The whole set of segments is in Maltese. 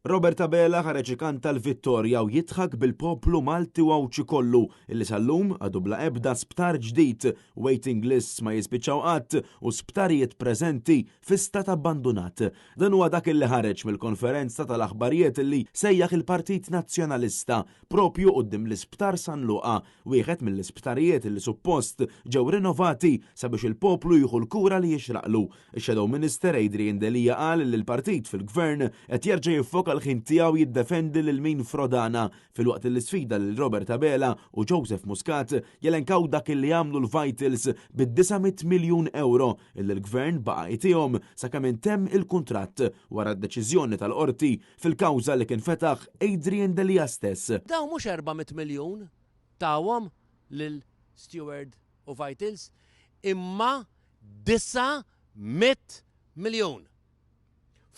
Robert Abela ħareġ ikanta l-vittorja u jitħak bil-poplu Malti u Awċi kollu illi sal-lum għadu bla ebda sptar ġdid, waiting lists ma jispiċċaw qatt u sptarijiet preżenti fi stat abbandonat. Dan huwa dak illi ħareġ mill-konferenza tal-aħbarijiet illi sejjaħ il-Partit Nazzjonalista propju quddiem l-isptar San Luqa, wieħed mill-isptarijiet illi suppost ġew rinnovati sabiex il-poplu jieħu l-kura li jixraqlu. Ix-Shadow Minister Adrian Delija qal li l-partit fil-gvern qed jerġa' jiffoka l-ħin tiegħu jiddefendi lil min frodana filwaqt li sfida lil Robert Abela u Joseph Muscat jelenkaw dak li jagħmlu l-Vitals bid-900 miljun euro illi l-gvern baqa' jtihom sakemm intemm il-kuntratt wara d-deċiżjoni tal-qorti fil-kawża li kien fetaħ Adrian Delija stess. Dawn mhux 400 miljun tawhom lil Steward u Vitals imma 900 miljun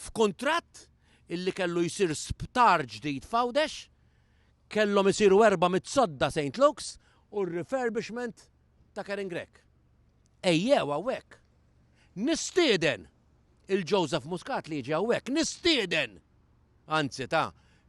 f'kuntratt illi kellu jsir sptar ġdid f'Għawdex, kellhom isiru 400 sodda St. Luke's u r-refurbishment ta' Caringrek. Ejjew hawnhekk. Nistieden il-Joseph Muscat li jiġi hawnhekk, nistieden. Anzi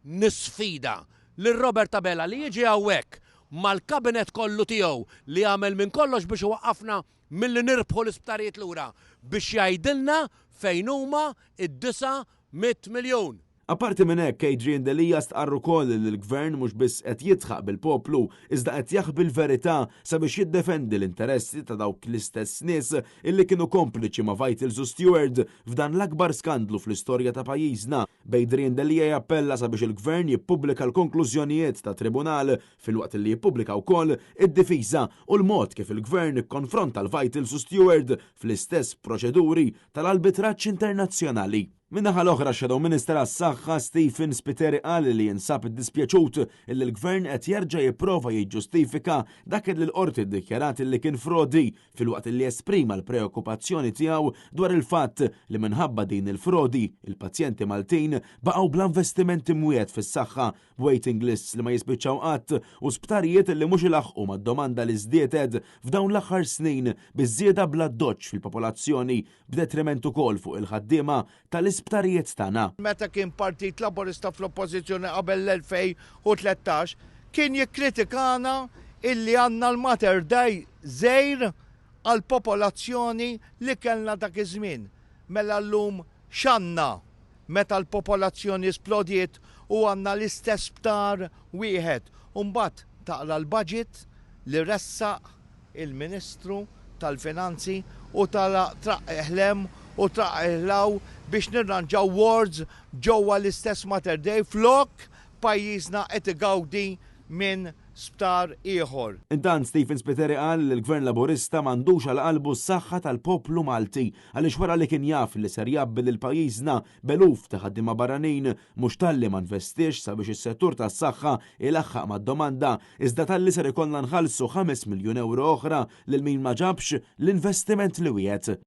nisfida lil Robert Abela li jiġi hawnhekk mal-kabinet kollu tiegħu li għamel minn kollox biex iwaqqafna milli nirbħu l-isptarijiet lura biex jgħidilna fejn huma id-900 miljun. Apparti minn hekk Adrian Delija stqarru wkoll li l-gvern mhux biss qed jitħaq bil-poplu iżda qed jaħbi l-verità sabiex jiddefendi l-interessi ta' dawk l-istess nies illi kienu kompliċi ma' Vitals u Steward f'dan l-akbar skandlu fl-istorja ta' pajjiżna. Adrian Delija jappella sabiex il-gvern jippubblika l-konklużjonijiet ta' tribunal filwaqt li jippubblika wkoll id-difiża u l-mod kif il-gvern ikkonfronta l-Vitals u Steward fl-istess proċeduri tal-arbitraġġ internazzjonali. Minnaħa l-oħra Shadow Minister għas-Saħħa Stephen Spiteri qal li jinsab id-dispjaċut illi l-gvern qed jerġa' jipprova jiġġustifika dak li l-qorti ddikjarat li kien frodi filwaqt li esprima l-preokkupazzjoni tiegħu dwar il-fatt li minħabba din il-frodi il-pazjenti Maltin baqgħu bla investimenti mwiegħed fis-saħħa waiting lists li ma jispiċċaw qatt u sptarijiet li mhux ilaħqu mad-domanda li żdieted f'dawn l-aħħar snin biż-żieda bla doġġ fil-popolazzjoni b'detriment ukoll fuq il-ħaddiema tal-isptarijiet tagħna. Meta kien Partit Laburista fl-Oppożizzjoni qabel l-2013 kien jikkritikana illi għandna l-Mater Dei żgħir għall popolazzjoni li kellna dak iż-żmien. Mela llum x'għandna meta l-popolazzjoni esplodiet u għandna l-istess sptar wieħed. U mbagħad taqra l-budget li ressaq il-Ministru tal-Finanzi u tal-Traqeħlem u traqeħlaw biex nirranġaw wards ġewwa l-istess Mater Dei flok pajjiżna qed igawdi minn sptar ieħor. Intant Stephen Spiteri qal li l-Gvern Laburista m'għandux għal qalbu s-saħħa tal-poplu Malti għaliex wara li kien jaf li ser jabbil il-pajjiżna beluf ta' ħaddiema barranin mhux talli ma investix sabiex is-settur tas-saħħa ilaħħaq mad-domanda iżda talli ser ikollna nħallsu 5 miljun euro oħra lil min ma ġabx l-investiment li wiegħed.